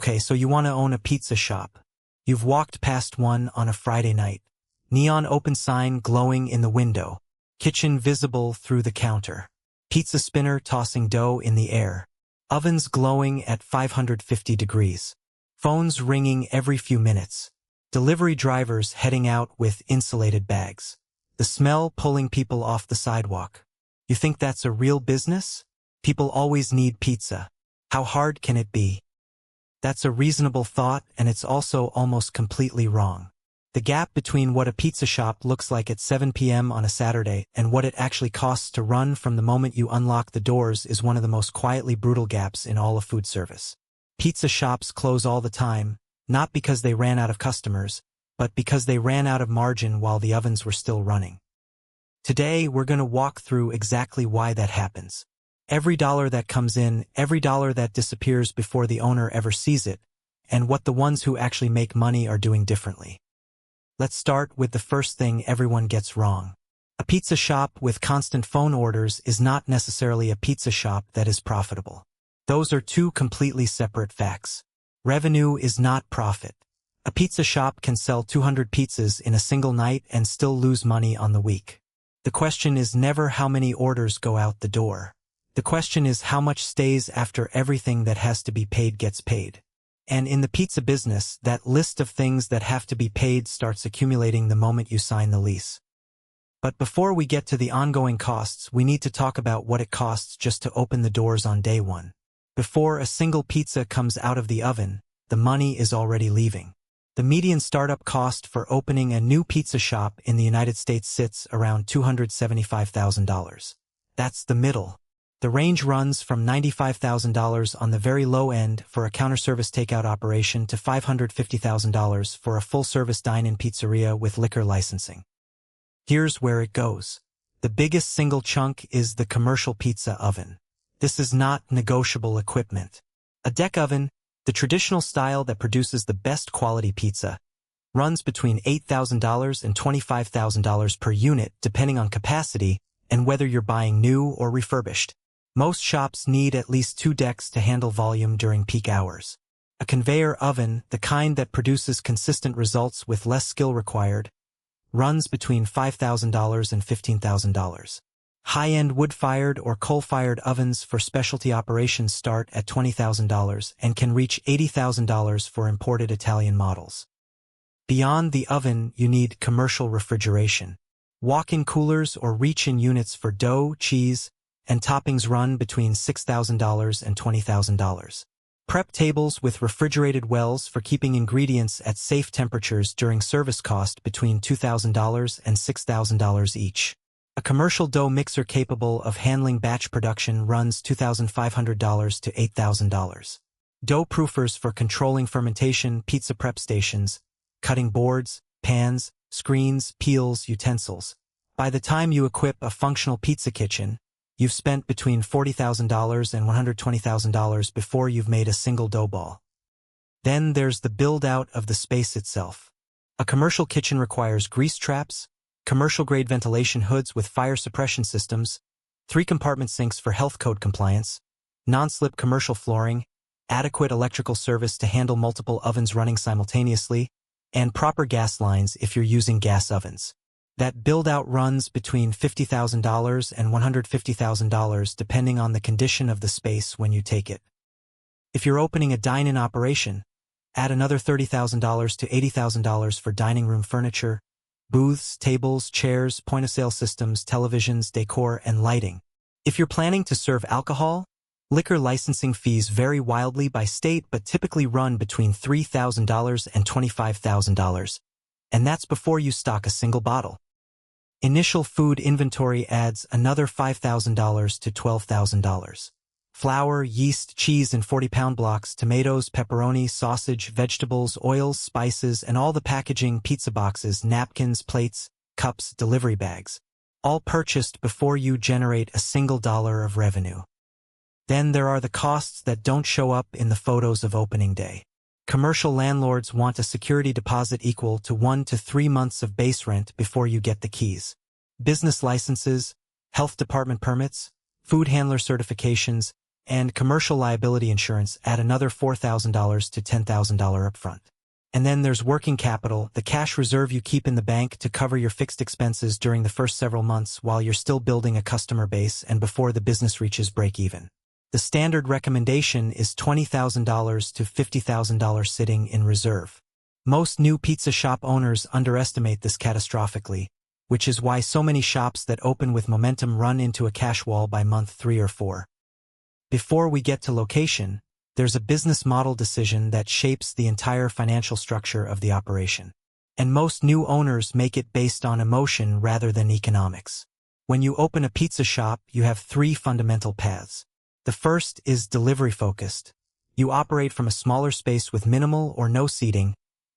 Okay, so you want to own a pizza shop. You've walked past one on a Friday night. Neon open sign glowing in the window. Kitchen visible through the counter. Pizza spinner tossing dough in the air. Ovens glowing at 550 degrees. Phones ringing every few minutes. Delivery drivers heading out with insulated bags. The smell pulling people off the sidewalk. You think that's a real business? People always need pizza. How hard can it be? That's a reasonable thought, and it's also almost completely wrong. The gap between what a pizza shop looks like at 7 p.m. on a Saturday and what it actually costs to run from the moment you unlock the doors is one of the most quietly brutal gaps in all of food service. Pizza shops close all the time, not because they ran out of customers, but because they ran out of margin while the ovens were still running. Today, we're going to walk through exactly why that happens. Every dollar that comes in, every dollar that disappears before the owner ever sees it, and what the ones who actually make money are doing differently. Let's start with the first thing everyone gets wrong. A pizza shop with constant phone orders is not necessarily a pizza shop that is profitable. Those are two completely separate facts. Revenue is not profit. A pizza shop can sell 200 pizzas in a single night and still lose money on the week. The question is never how many orders go out the door. The question is how much stays after everything that has to be paid gets paid. And in the pizza business, that list of things that have to be paid starts accumulating the moment you sign the lease. But before we get to the ongoing costs, we need to talk about what it costs just to open the doors on day one. Before a single pizza comes out of the oven, the money is already leaving. The median startup cost for opening a new pizza shop in the United States sits around $275,000. That's the middle. The range runs from $95,000 on the very low end for a counter-service takeout operation to $550,000 for a full-service dine-in pizzeria with liquor licensing. Here's where it goes. The biggest single chunk is the commercial pizza oven. This is not negotiable equipment. A deck oven, the traditional style that produces the best quality pizza, runs between $8,000 and $25,000 per unit depending on capacity and whether you're buying new or refurbished. Most shops need at least 2 decks to handle volume during peak hours. A conveyor oven, the kind that produces consistent results with less skill required, runs between $5,000 and $15,000. High-end wood-fired or coal-fired ovens for specialty operations start at $20,000 and can reach $80,000 for imported Italian models. Beyond the oven, you need commercial refrigeration. Walk-in coolers or reach-in units for dough, cheese, and toppings run between $6,000 and $20,000. Prep tables with refrigerated wells for keeping ingredients at safe temperatures during service cost between $2,000 and $6,000 each. A commercial dough mixer capable of handling batch production runs $2,500 to $8,000. Dough proofers for controlling fermentation, pizza prep stations, cutting boards, pans, screens, peels, utensils. By the time you equip a functional pizza kitchen, you've spent between $40,000 and $120,000 before you've made a single dough ball. Then there's the build-out of the space itself. A commercial kitchen requires grease traps, commercial-grade ventilation hoods with fire suppression systems, 3-compartment sinks for health code compliance, non-slip commercial flooring, adequate electrical service to handle multiple ovens running simultaneously, and proper gas lines if you're using gas ovens. That build-out runs between $50,000 and $150,000 depending on the condition of the space when you take it. If you're opening a dine-in operation, add another $30,000 to $80,000 for dining room furniture, booths, tables, chairs, point-of-sale systems, televisions, decor, and lighting. If you're planning to serve alcohol, liquor licensing fees vary wildly by state but typically run between $3,000 and $25,000, and that's before you stock a single bottle. Initial food inventory adds another $5,000 to $12,000. Flour, yeast, cheese in 40-pound blocks, tomatoes, pepperoni, sausage, vegetables, oils, spices, and all the packaging, pizza boxes, napkins, plates, cups, delivery bags. All purchased before you generate a single dollar of revenue. Then there are the costs that don't show up in the photos of opening day. Commercial landlords want a security deposit equal to 1 to 3 months of base rent before you get the keys. Business licenses, health department permits, food handler certifications, and commercial liability insurance add another $4,000 to $10,000 upfront. And then there's working capital, the cash reserve you keep in the bank to cover your fixed expenses during the first several months while you're still building a customer base and before the business reaches break-even. The standard recommendation is $20,000 to $50,000 sitting in reserve. Most new pizza shop owners underestimate this catastrophically, which is why so many shops that open with momentum run into a cash wall by month 3 or 4. Before we get to location, there's a business model decision that shapes the entire financial structure of the operation. And most new owners make it based on emotion rather than economics. When you open a pizza shop, you have 3 fundamental paths. The first is delivery-focused. You operate from a smaller space with minimal or no seating,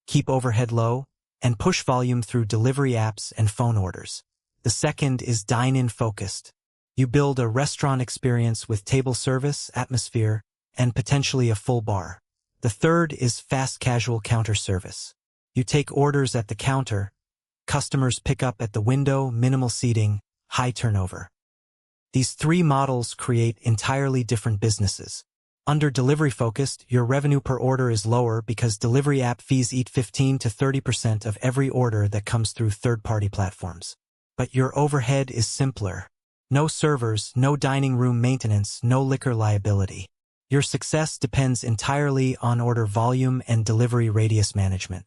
keep overhead low, and push volume through delivery apps and phone orders. The second is dine-in focused. You build a restaurant experience with table service, atmosphere, and potentially a full bar. The third is fast casual counter service. You take orders at the counter, customers pick up at the window, minimal seating, high turnover. These 3 models create entirely different businesses. Under delivery-focused, your revenue per order is lower because delivery app fees eat 15 to 30% of every order that comes through third-party platforms. But your overhead is simpler. No servers, no dining room maintenance, no liquor liability. Your success depends entirely on order volume and delivery radius management.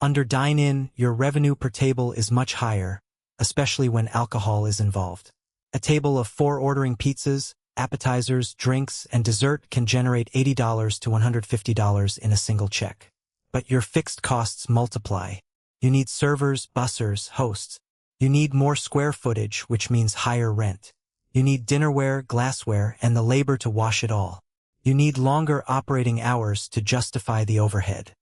Under dine-in, your revenue per table is much higher, especially when alcohol is involved. A table of 4 ordering pizzas, appetizers, drinks, and dessert can generate $80 to $150 in a single check. But your fixed costs multiply. You need servers, bussers, hosts. You need more square footage, which means higher rent. You need dinnerware, glassware, and the labor to wash it all. You need longer operating hours to justify the overhead.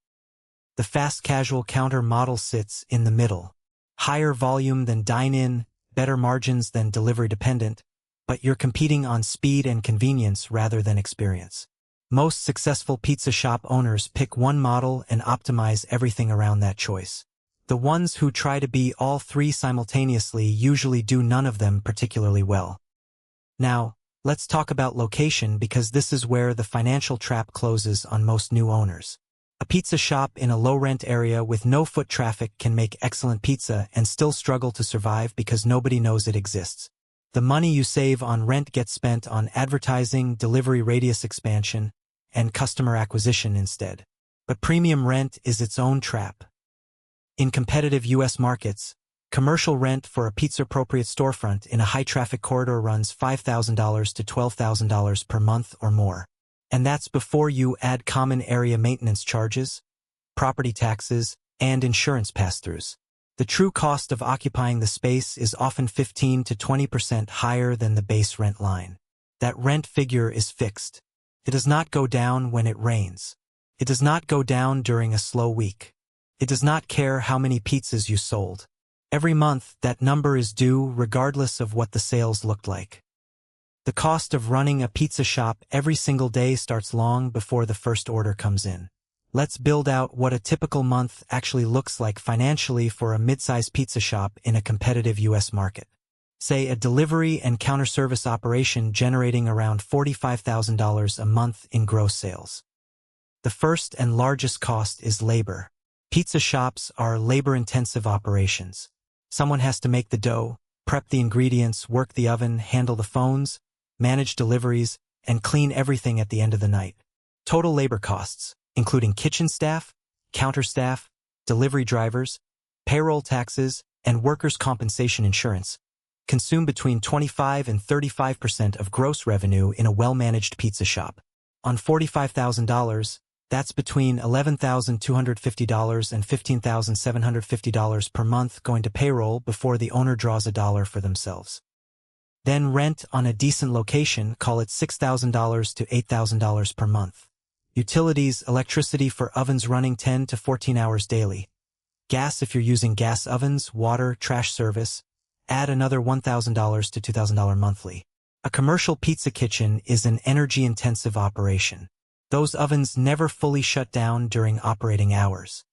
The fast casual counter model sits in the middle. Higher volume than dine-in, better margins than delivery-dependent, but you're competing on speed and convenience rather than experience. Most successful pizza shop owners pick one model and optimize everything around that choice. The ones who try to be all 3 simultaneously usually do none of them particularly well. Now, let's talk about location because this is where the financial trap closes on most new owners. A pizza shop in a low-rent area with no foot traffic can make excellent pizza and still struggle to survive because nobody knows it exists. The money you save on rent gets spent on advertising, delivery radius expansion, and customer acquisition instead. But premium rent is its own trap. In competitive U.S. markets, commercial rent for a pizza-appropriate storefront in a high-traffic corridor runs $5,000 to $12,000 per month or more. And that's before you add common area maintenance charges, property taxes, and insurance pass-throughs. The true cost of occupying the space is often 15 to 20% higher than the base rent line. That rent figure is fixed. It does not go down when it rains. It does not go down during a slow week. It does not care how many pizzas you sold. Every month, that number is due regardless of what the sales looked like. The cost of running a pizza shop every single day starts long before the first order comes in. Let's build out what a typical month actually looks like financially for a mid-sized pizza shop in a competitive U.S. market. Say a delivery and counter service operation generating around $45,000 a month in gross sales. The first and largest cost is labor. Pizza shops are labor-intensive operations. Someone has to make the dough, prep the ingredients, work the oven, handle the phones, manage deliveries, and clean everything at the end of the night. Total labor costs, including kitchen staff, counter staff, delivery drivers, payroll taxes, and workers' compensation insurance, consume between 25 and 35% of gross revenue in a well-managed pizza shop. On $45,000, that's between $11,250 and $15,750 per month going to payroll before the owner draws a dollar for themselves. Then rent on a decent location, call it $6,000 to $8,000 per month. Utilities, electricity for ovens running 10 to 14 hours daily. Gas if you're using gas ovens, water, trash service. Add another $1,000 to $2,000 monthly. A commercial pizza kitchen is an energy-intensive operation. Those ovens never fully shut down during operating hours.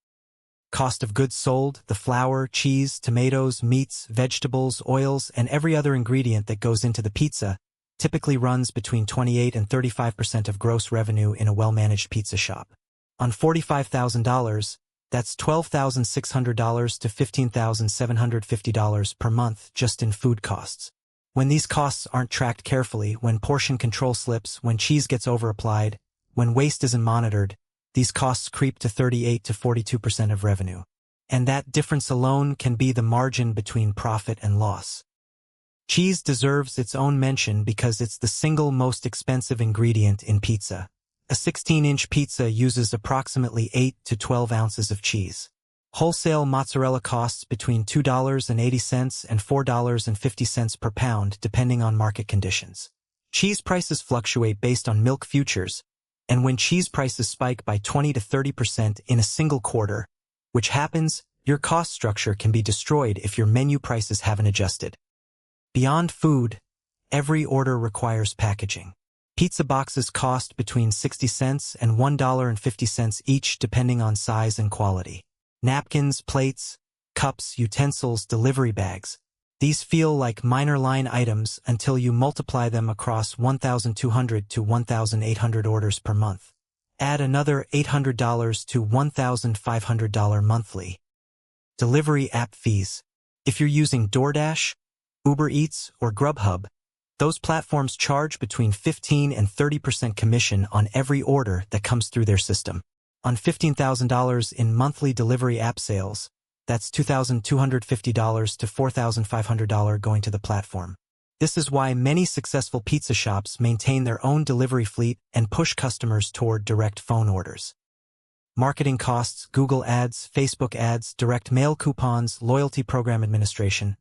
Cost of goods sold, the flour, cheese, tomatoes, meats, vegetables, oils, and every other ingredient that goes into the pizza, typically runs between 28 and 35% of gross revenue in a well-managed pizza shop. On $45,000, that's $12,600 to $15,750 per month just in food costs. When these costs aren't tracked carefully, when portion control slips, when cheese gets over-applied, when waste isn't monitored, these costs creep to 38 to 42% of revenue. And that difference alone can be the margin between profit and loss. Cheese deserves its own mention because it's the single most expensive ingredient in pizza. A 16-inch pizza uses approximately 8 to 12 ounces of cheese. Wholesale mozzarella costs between $2.80 and $4.50 per pound depending on market conditions. Cheese prices fluctuate based on milk futures, and when cheese prices spike by 20 to 30% in a single quarter, which happens, your cost structure can be destroyed if your menu prices haven't adjusted. Beyond food, every order requires packaging. Pizza boxes cost between 60 cents and $1.50 each depending on size and quality. Napkins, plates, cups, utensils, delivery bags. These feel like minor line items until you multiply them across 1,200 to 1,800 orders per month. Add another $800 to $1,500 monthly. Delivery app fees. If you're using DoorDash, Uber Eats, or Grubhub, those platforms charge between 15 and 30% commission on every order that comes through their system. On $15,000 in monthly delivery app sales, that's $2,250 to $4,500 going to the platform. This is why many successful pizza shops maintain their own delivery fleet and push customers toward direct phone orders. Marketing costs, Google ads, Facebook ads, direct mail coupons, loyalty program administration,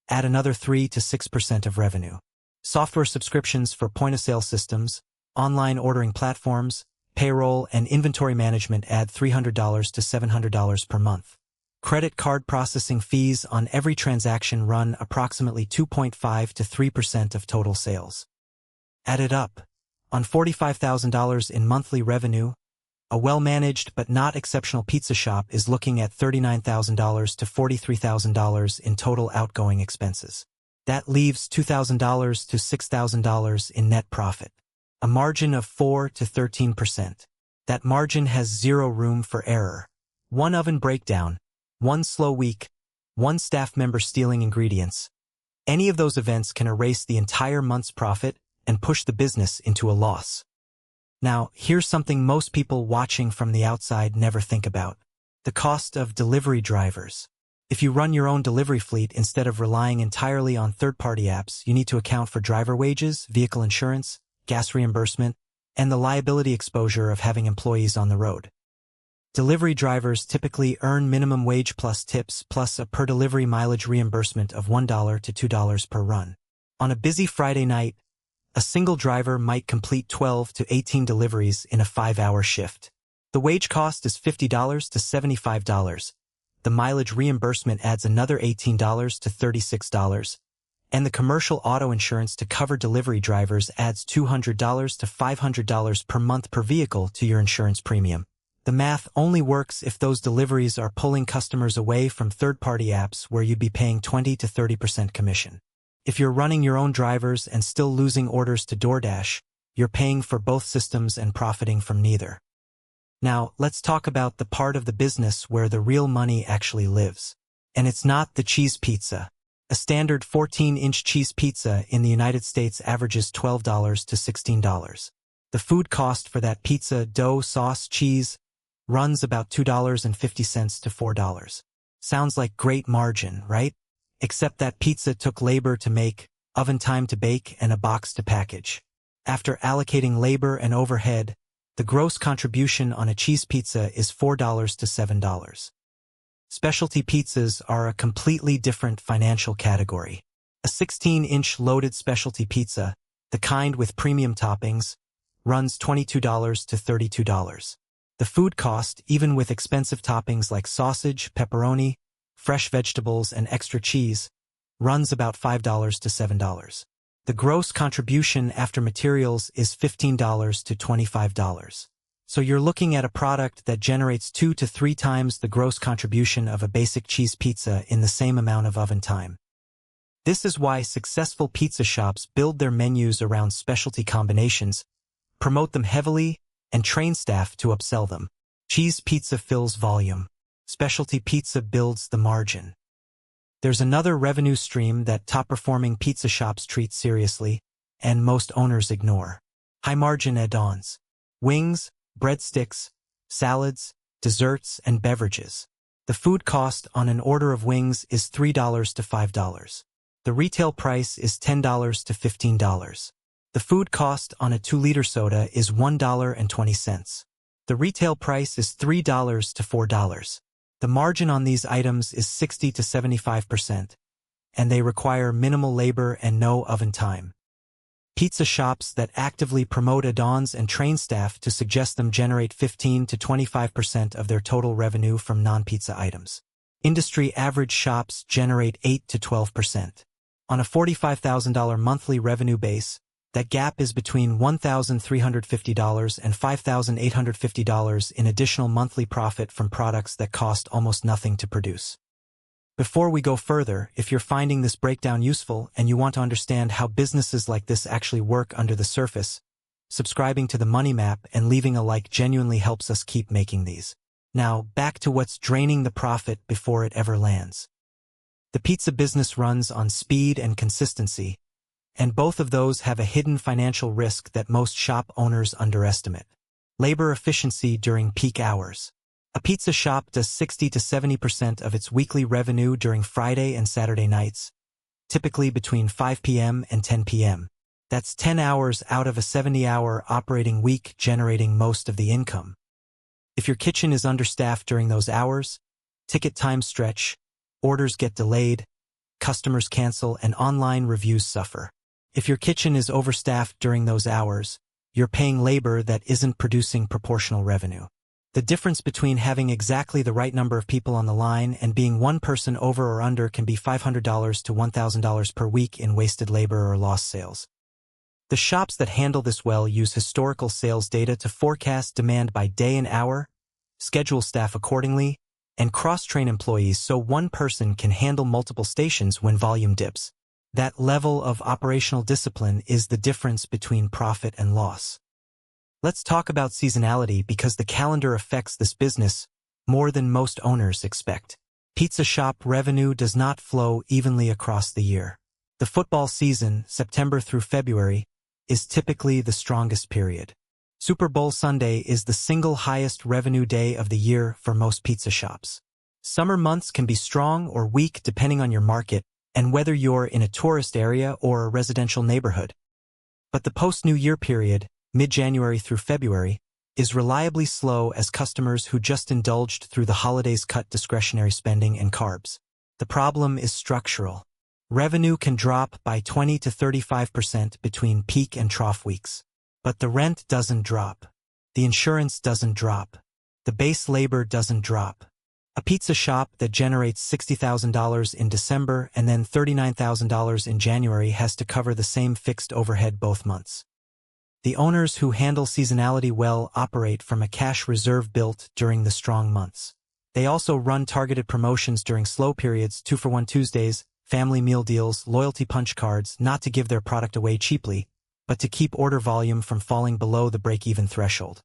add another 3 to 6% of revenue. Software subscriptions for point-of-sale systems, online ordering platforms, payroll, and inventory management add $300 to $700 per month. Credit card processing fees on every transaction run approximately 2.5 to 3% of total sales. Add it up. On $45,000 in monthly revenue, a well-managed but not exceptional pizza shop is looking at $39,000 to $43,000 in total outgoing expenses. That leaves $2,000 to $6,000 in net profit, a margin of 4 to 13%. That margin has zero room for error. One oven breakdown, one slow week, one staff member stealing ingredients. Any of those events can erase the entire month's profit and push the business into a loss. Now, here's something most people watching from the outside never think about: the cost of delivery drivers. If you run your own delivery fleet instead of relying entirely on third-party apps, you need to account for driver wages, vehicle insurance, gas reimbursement, and the liability exposure of having employees on the road. Delivery drivers typically earn minimum wage plus tips plus a per-delivery mileage reimbursement of $1 to $2 per run. On a busy Friday night, a single driver might complete 12 to 18 deliveries in a 5-hour shift. The wage cost is $50 to $75. The mileage reimbursement adds another $18 to $36, and the commercial auto insurance to cover delivery drivers adds $200 to $500 per month per vehicle to your insurance premium. The math only works if those deliveries are pulling customers away from third-party apps where you'd be paying 20 to 30% commission. If you're running your own drivers and still losing orders to DoorDash, you're paying for both systems and profiting from neither. Now, let's talk about the part of the business where the real money actually lives. And it's not the cheese pizza. A standard 14-inch cheese pizza in the United States averages $12 to $16. The food cost for that pizza, dough, sauce, cheese, runs about $2.50 to $4. Sounds like great margin, right? Except that pizza took labor to make, oven time to bake, and a box to package. After allocating labor and overhead, the gross contribution on a cheese pizza is $4 to $7. Specialty pizzas are a completely different financial category. A 16-inch loaded specialty pizza, the kind with premium toppings, runs $22 to $32. The food cost, even with expensive toppings like sausage, pepperoni, fresh vegetables, and extra cheese, runs about $5 to $7. The gross contribution after materials is $15 to $25. So you're looking at a product that generates 2 to 3 times the gross contribution of a basic cheese pizza in the same amount of oven time. This is why successful pizza shops build their menus around specialty combinations, promote them heavily, and train staff to upsell them. Cheese pizza fills volume. Specialty pizza builds the margin. There's another revenue stream that top-performing pizza shops treat seriously, and most owners ignore. High-margin add-ons. Wings, breadsticks, salads, desserts, and beverages. The food cost on an order of wings is $3 to $5. The retail price is $10 to $15. The food cost on a 2-liter soda is $1.20. The retail price is $3 to $4. The margin on these items is 60 to 75%, and they require minimal labor and no oven time. Pizza shops that actively promote add-ons and train staff to suggest them generate 15 to 25% of their total revenue from non-pizza items. Industry average shops generate 8 to 12%. On a $45,000 monthly revenue base, that gap is between $1,350 and $5,850 in additional monthly profit from products that cost almost nothing to produce. Before we go further, if you're finding this breakdown useful and you want to understand how businesses like this actually work under the surface, subscribing to the Money Map and leaving a like genuinely helps us keep making these. Now, back to what's draining the profit before it ever lands. The pizza business runs on speed and consistency, and both of those have a hidden financial risk that most shop owners underestimate. Labor efficiency during peak hours. A pizza shop does 60 to 70% of its weekly revenue during Friday and Saturday nights, typically between 5 p.m. and 10 p.m. That's 10 hours out of a 70-hour operating week, generating most of the income. If your kitchen is understaffed during those hours, ticket times stretch, orders get delayed, customers cancel, and online reviews suffer. If your kitchen is overstaffed during those hours, you're paying labor that isn't producing proportional revenue. The difference between having exactly the right number of people on the line and being one person over or under can be $500 to $1,000 per week in wasted labor or lost sales. The shops that handle this well use historical sales data to forecast demand by day and hour, schedule staff accordingly, and cross-train employees so one person can handle multiple stations when volume dips. That level of operational discipline is the difference between profit and loss. Let's talk about seasonality because the calendar affects this business more than most owners expect. Pizza shop revenue does not flow evenly across the year. The football season, September through February, is typically the strongest period. Super Bowl Sunday is the single highest revenue day of the year for most pizza shops. Summer months can be strong or weak depending on your market and whether you're in a tourist area or a residential neighborhood. But the post-New Year period, mid-January through February, is reliably slow as customers who just indulged through the holidays cut discretionary spending and carbs. The problem is structural. Revenue can drop by 20 to 35% between peak and trough weeks. But the rent doesn't drop. The insurance doesn't drop. The base labor doesn't drop. A pizza shop that generates $60,000 in December and then $39,000 in January has to cover the same fixed overhead both months. The owners who handle seasonality well operate from a cash reserve built during the strong months. They also run targeted promotions during slow periods, 2-for-1 Tuesdays, family meal deals, loyalty punch cards, not to give their product away cheaply, but to keep order volume from falling below the break-even threshold.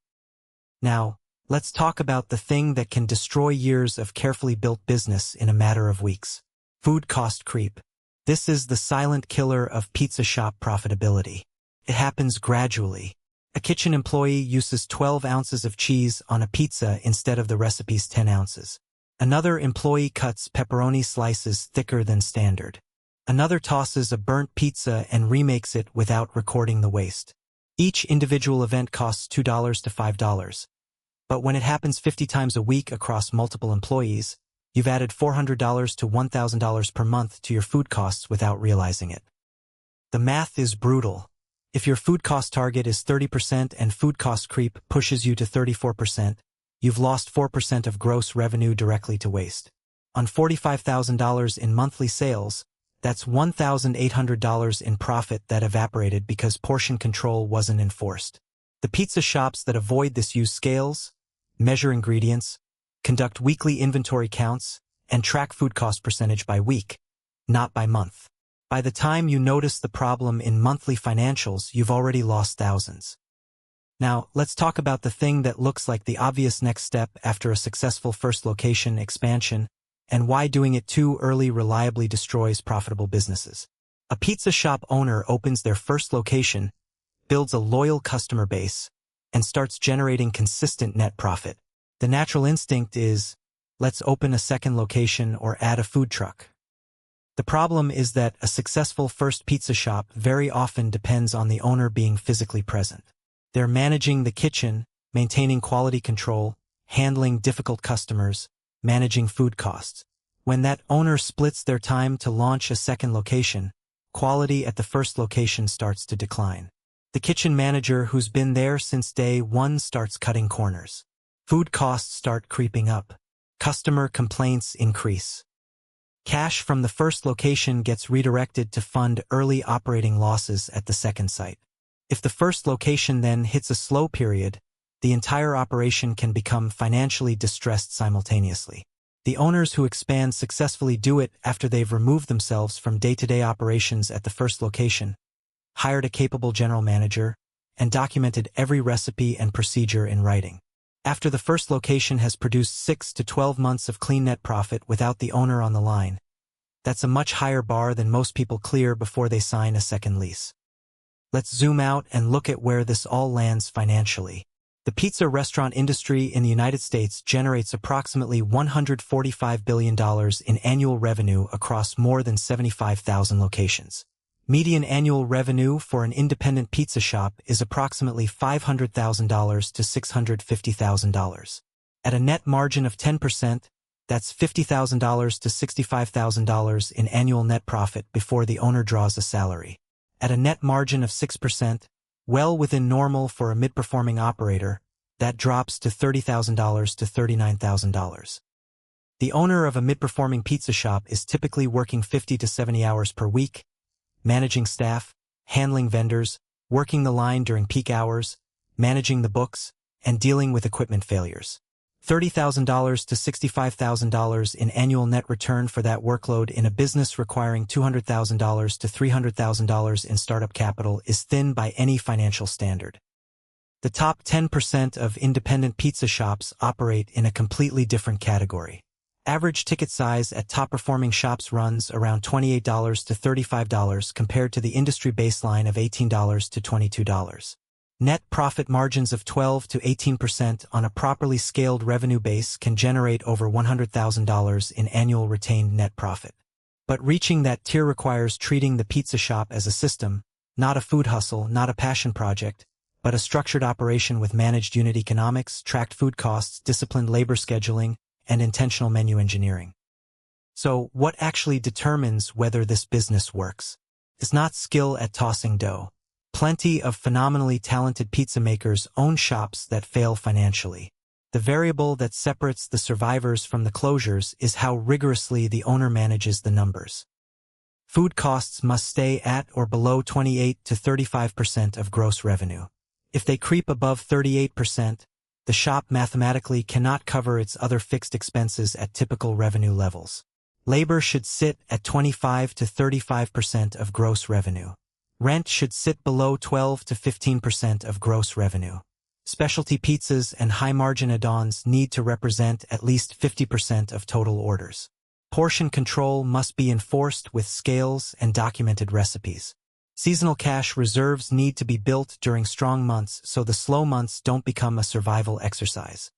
Now, let's talk about the thing that can destroy years of carefully built business in a matter of weeks. Food cost creep. This is the silent killer of pizza shop profitability. It happens gradually. A kitchen employee uses 12 ounces of cheese on a pizza instead of the recipe's 10 ounces. Another employee cuts pepperoni slices thicker than standard. Another tosses a burnt pizza and remakes it without recording the waste. Each individual event costs $2 to $5. But when it happens 50 times a week across multiple employees, you've added $400 to $1,000 per month to your food costs without realizing it. The math is brutal. If your food cost target is 30% and food cost creep pushes you to 34%, you've lost 4% of gross revenue directly to waste. On $45,000 in monthly sales, that's $1,800 in profit that evaporated because portion control wasn't enforced. The pizza shops that avoid this use scales, measure ingredients, conduct weekly inventory counts, and track food cost percentage by week, not by month. By the time you notice the problem in monthly financials, you've already lost thousands. Now, let's talk about the thing that looks like the obvious next step after a successful first location expansion, and why doing it too early reliably destroys profitable businesses. A pizza shop owner opens their first location, builds a loyal customer base, and starts generating consistent net profit. The natural instinct is, let's open a second location or add a food truck. The problem is that a successful first pizza shop very often depends on the owner being physically present. They're managing the kitchen, maintaining quality control, handling difficult customers, managing food costs. When that owner splits their time to launch a second location, quality at the first location starts to decline. The kitchen manager who's been there since day one starts cutting corners. Food costs start creeping up. Customer complaints increase. Cash from the first location gets redirected to fund early operating losses at the second site. If the first location then hits a slow period, the entire operation can become financially distressed simultaneously. The owners who expand successfully do it after they've removed themselves from day-to-day operations at the first location, hired a capable general manager, and documented every recipe and procedure in writing. After the first location has produced 6 to 12 months of clean net profit without the owner on the line, that's a much higher bar than most people clear before they sign a second lease. Let's zoom out and look at where this all lands financially. The pizza restaurant industry in the United States generates approximately $145 billion in annual revenue across more than 75,000 locations. Median annual revenue for an independent pizza shop is approximately $500,000 to $650,000. At a net margin of 10%, that's $50,000 to $65,000 in annual net profit before the owner draws a salary. At a net margin of 6%, well within normal for a mid-performing operator, that drops to $30,000 to $39,000. The owner of a mid-performing pizza shop is typically working 50 to 70 hours per week, managing staff, handling vendors, working the line during peak hours, managing the books, and dealing with equipment failures. $30,000 to $65,000 in annual net return for that workload in a business requiring $200,000 to $300,000 in startup capital is thin by any financial standard. The top 10% of independent pizza shops operate in a completely different category. Average ticket size at top-performing shops runs around $28 to $35 compared to the industry baseline of $18 to $22. Net profit margins of 12 to 18% on a properly scaled revenue base can generate over $100,000 in annual retained net profit. But reaching that tier requires treating the pizza shop as a system, not a food hustle, not a passion project, but a structured operation with managed unit economics, tracked food costs, disciplined labor scheduling, and intentional menu engineering. So, what actually determines whether this business works? It's not skill at tossing dough. Plenty of phenomenally talented pizza makers own shops that fail financially. The variable that separates the survivors from the closures is how rigorously the owner manages the numbers. Food costs must stay at or below 28 to 35% of gross revenue. If they creep above 38%, the shop mathematically cannot cover its other fixed expenses at typical revenue levels. Labor should sit at 25 to 35% of gross revenue. Rent should sit below 12 to 15% of gross revenue. Specialty pizzas and high-margin add-ons need to represent at least 50% of total orders. Portion control must be enforced with scales and documented recipes. Seasonal cash reserves need to be built during strong months so the slow months don't become a survival exercise.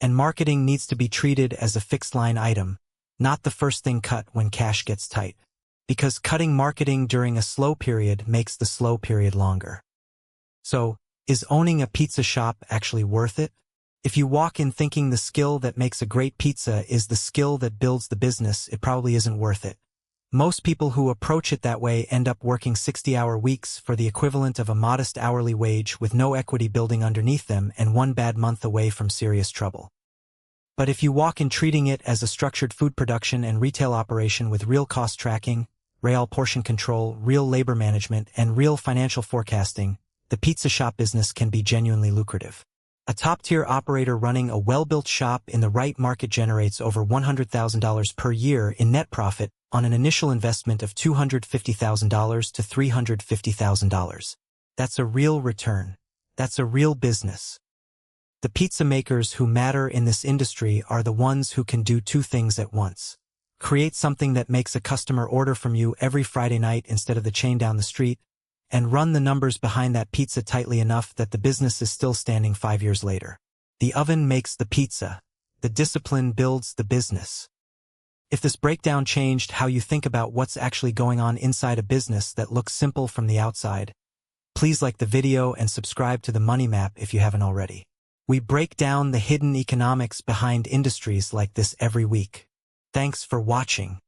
And marketing needs to be treated as a fixed-line item, not the first thing cut when cash gets tight. Because cutting marketing during a slow period makes the slow period longer. So, is owning a pizza shop actually worth it? If you walk in thinking the skill that makes a great pizza is the skill that builds the business, it probably isn't worth it. Most people who approach it that way end up working 60-hour weeks for the equivalent of a modest hourly wage with no equity building underneath them and one bad month away from serious trouble. But if you walk in treating it as a structured food production and retail operation with real cost tracking, real portion control, real labor management, and real financial forecasting, the pizza shop business can be genuinely lucrative. A top-tier operator running a well-built shop in the right market generates over $100,000 per year in net profit on an initial investment of $250,000 to $350,000. That's a real return. That's a real business. The pizza makers who matter in this industry are the ones who can do two things at once. Create something that makes a customer order from you every Friday night instead of the chain down the street, and run the numbers behind that pizza tightly enough that the business is still standing 5 years later. The oven makes the pizza. The discipline builds the business. If this breakdown changed how you think about what's actually going on inside a business that looks simple from the outside, please like the video and subscribe to the Money Map if you haven't already. We break down the hidden economics behind industries like this every week. Thanks for watching.